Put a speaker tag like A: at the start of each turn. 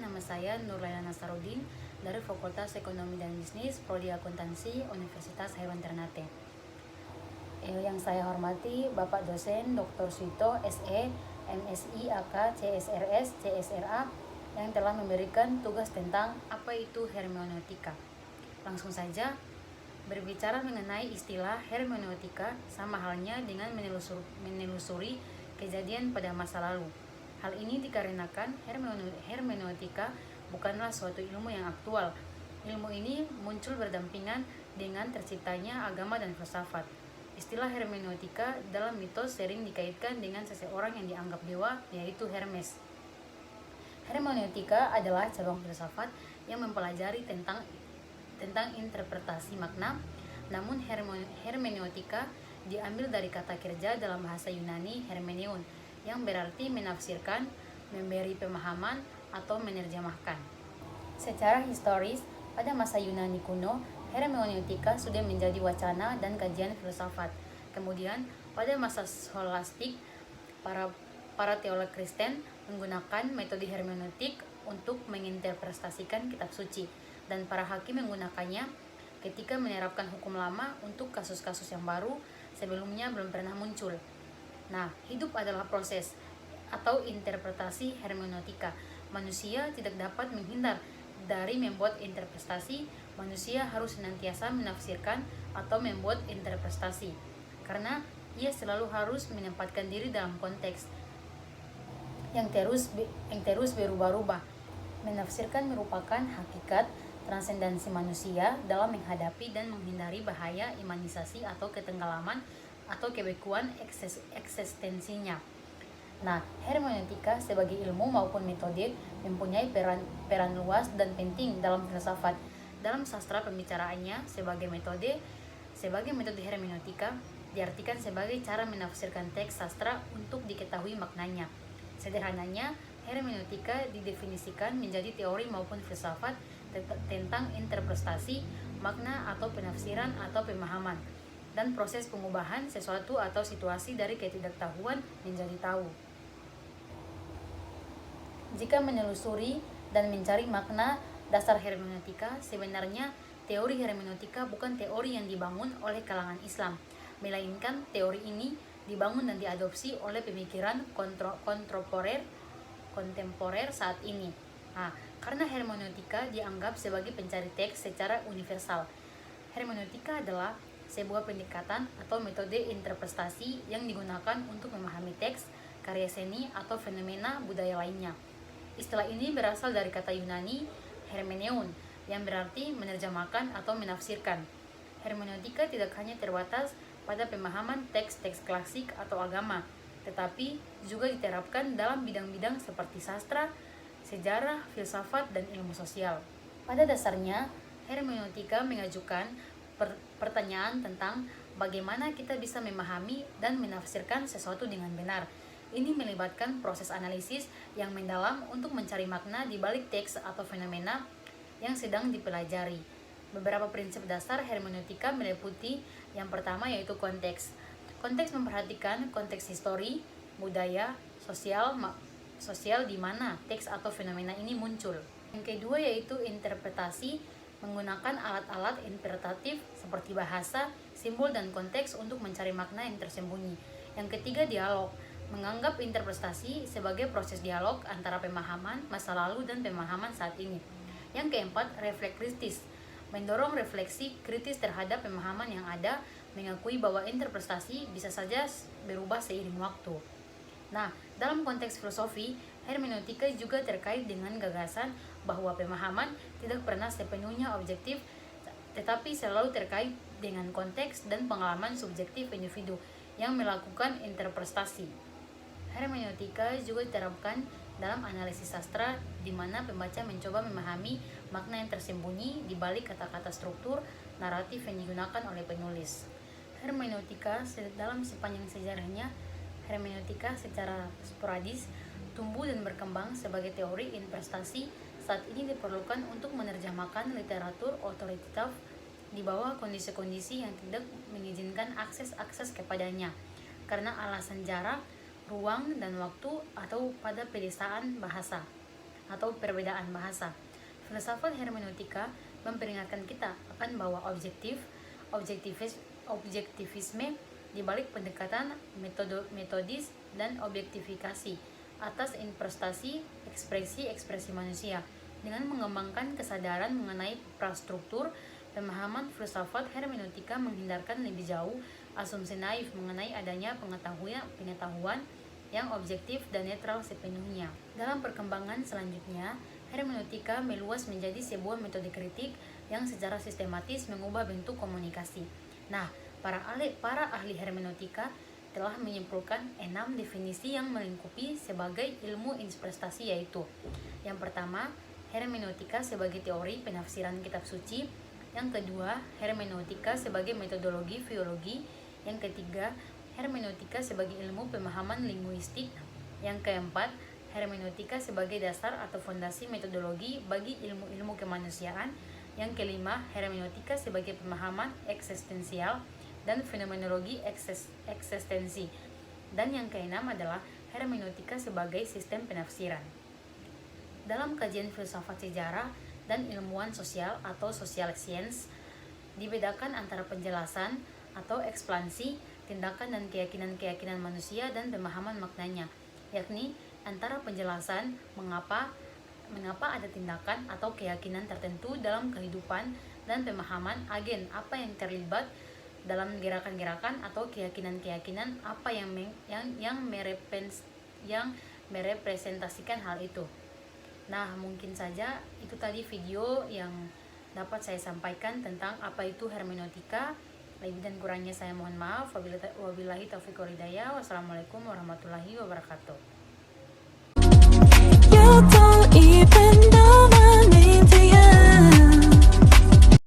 A: nama saya Nurlaina Nasaruddin dari Fakultas Ekonomi dan Bisnis, Prodi Akuntansi, Universitas Hairwan Ternate. Yang saya hormati Bapak dosen Dr. Suito, SE, MSI, AK, CSRS, CSRA yang telah memberikan tugas tentang apa itu hermeneutika. Langsung saja, berbicara mengenai istilah hermeneutika sama halnya dengan menelusuri kejadian pada masa lalu. Hal ini dikarenakan hermeneutika bukanlah suatu ilmu yang aktual. Ilmu ini muncul berdampingan dengan terciptanya agama dan filsafat. Istilah hermeneutika dalam mitos sering dikaitkan dengan seseorang yang dianggap dewa, yaitu Hermes. Hermeneutika adalah cabang filsafat yang mempelajari tentang interpretasi makna. Namun hermeneutika diambil dari kata kerja dalam bahasa Yunani hermeneun, yang berarti menafsirkan, memberi pemahaman, atau menerjemahkan. Secara historis, pada masa Yunani kuno, hermeneutika sudah menjadi wacana dan kajian filsafat. Kemudian, pada masa scholastik, para teolog Kristen menggunakan metode hermeneutik untuk menginterpretasikan kitab suci, dan para hakim menggunakannya ketika menerapkan hukum lama untuk kasus-kasus yang baru sebelumnya belum pernah muncul. Nah, hidup adalah proses atau interpretasi hermeneutika. Manusia tidak dapat menghindar dari membuat interpretasi. Manusia harus senantiasa menafsirkan atau membuat interpretasi, karena ia selalu harus menempatkan diri dalam konteks yang terus berubah-ubah. Menafsirkan merupakan hakikat transendensi manusia dalam menghadapi dan menghindari bahaya imanisasi atau ketenggelaman atau kebekuan eksistensinya. Nah, hermeneutika sebagai ilmu maupun metode mempunyai peran luas dan penting dalam filsafat. Dalam sastra pembicaraannya, sebagai metode hermeneutika diartikan sebagai cara menafsirkan teks sastra untuk diketahui maknanya. Sederhananya, hermeneutika didefinisikan menjadi teori maupun filsafat tentang interpretasi, makna atau penafsiran atau pemahaman, dan proses pengubahan sesuatu atau situasi dari ketidaktahuan menjadi tahu. Jika menelusuri dan mencari makna dasar hermeneutika, sebenarnya teori hermeneutika bukan teori yang dibangun oleh kalangan Islam, melainkan teori ini dibangun dan diadopsi oleh pemikiran kontemporer saat ini. Nah, karena hermeneutika dianggap sebagai pencari teks secara universal. Hermeneutika adalah sebuah pendekatan atau metode interpretasi yang digunakan untuk memahami teks, karya seni, atau fenomena budaya lainnya. Istilah ini berasal dari kata Yunani hermeneun, yang berarti menerjemahkan atau menafsirkan. Hermeneutika tidak hanya terbatas pada pemahaman teks-teks klasik atau agama, tetapi juga diterapkan dalam bidang-bidang seperti sastra, sejarah, filsafat, dan ilmu sosial. Pada dasarnya, hermeneutika mengajukan pertanyaan tentang bagaimana kita bisa memahami dan menafsirkan sesuatu dengan benar. Ini melibatkan proses analisis yang mendalam untuk mencari makna di balik teks atau fenomena yang sedang dipelajari. Beberapa prinsip dasar hermeneutika meliputi yang pertama yaitu konteks. Konteks memperhatikan konteks histori, budaya, sosial di mana teks atau fenomena ini muncul. Yang kedua yaitu interpretasi, menggunakan alat-alat interpretatif seperti bahasa, simbol, dan konteks untuk mencari makna yang tersembunyi. Yang ketiga dialog, menganggap interpretasi sebagai proses dialog antara pemahaman masa lalu dan pemahaman saat ini. Yang keempat, refleks kritis, mendorong refleksi kritis terhadap pemahaman yang ada, mengakui bahwa interpretasi bisa saja berubah seiring waktu. Nah, dalam konteks filosofi, hermeneutika juga terkait dengan gagasan bahwa pemahaman tidak pernah sepenuhnya objektif, tetapi selalu terkait dengan konteks dan pengalaman subjektif individu yang melakukan interpretasi. Hermeneutika juga diterapkan dalam analisis sastra, di mana pembaca mencoba memahami makna yang tersembunyi di balik kata-kata struktur naratif yang digunakan oleh penulis. Hermeneutika dalam sepanjang sejarahnya, hermeneutika secara sporadis tumbuh dan berkembang sebagai teori interpretasi. Saat ini diperlukan untuk menerjemahkan literatur otoritatif di bawah kondisi-kondisi yang tidak mengizinkan akses kepadanya karena alasan jarak, ruang, dan waktu, atau pada pedesaan bahasa. atau perbedaan bahasa. Filsafat hermeneutika memperingatkan kita akan bahwa objektivisme di balik pendekatan metodis dan objektifikasi atas investasi ekspresi manusia. Dengan mengembangkan kesadaran mengenai prastruktur, pemahaman filsafat hermeneutika menghindarkan lebih jauh asumsi naif mengenai adanya pengetahuan yang objektif dan netral sepenuhnya. Dalam perkembangan selanjutnya, hermeneutika meluas menjadi sebuah metode kritik yang secara sistematis mengubah bentuk komunikasi. Nah, para ahli hermeneutika telah menyimpulkan 6 definisi yang melingkupi sebagai ilmu investasi, yaitu yang pertama, hermeneutika sebagai teori penafsiran kitab suci. Yang kedua, hermeneutika sebagai metodologi filologi. Yang ketiga, hermeneutika sebagai ilmu pemahaman linguistik. Yang keempat, hermeneutika sebagai dasar atau fondasi metodologi bagi ilmu-ilmu kemanusiaan. Yang kelima, hermeneutika sebagai pemahaman eksistensial dan fenomenologi eksistensi. Dan yang keenam adalah hermeneutika sebagai sistem penafsiran. Dalam kajian filsafat sejarah dan ilmuwan sosial atau social science, dibedakan antara penjelasan atau ekspansi tindakan dan keyakinan manusia dan pemahaman maknanya, yakni antara penjelasan mengapa ada tindakan atau keyakinan tertentu dalam kehidupan dan pemahaman agen apa yang terlibat dalam gerakan-gerakan atau keyakinan apa yang merepresentasikan hal itu. Nah, mungkin saja itu tadi video yang dapat saya sampaikan tentang apa itu hermeneutika. Lebih dan kurangnya saya mohon maaf. Wabillahi taufiq wal hidayah. Wassalamualaikum warahmatullahi wabarakatuh.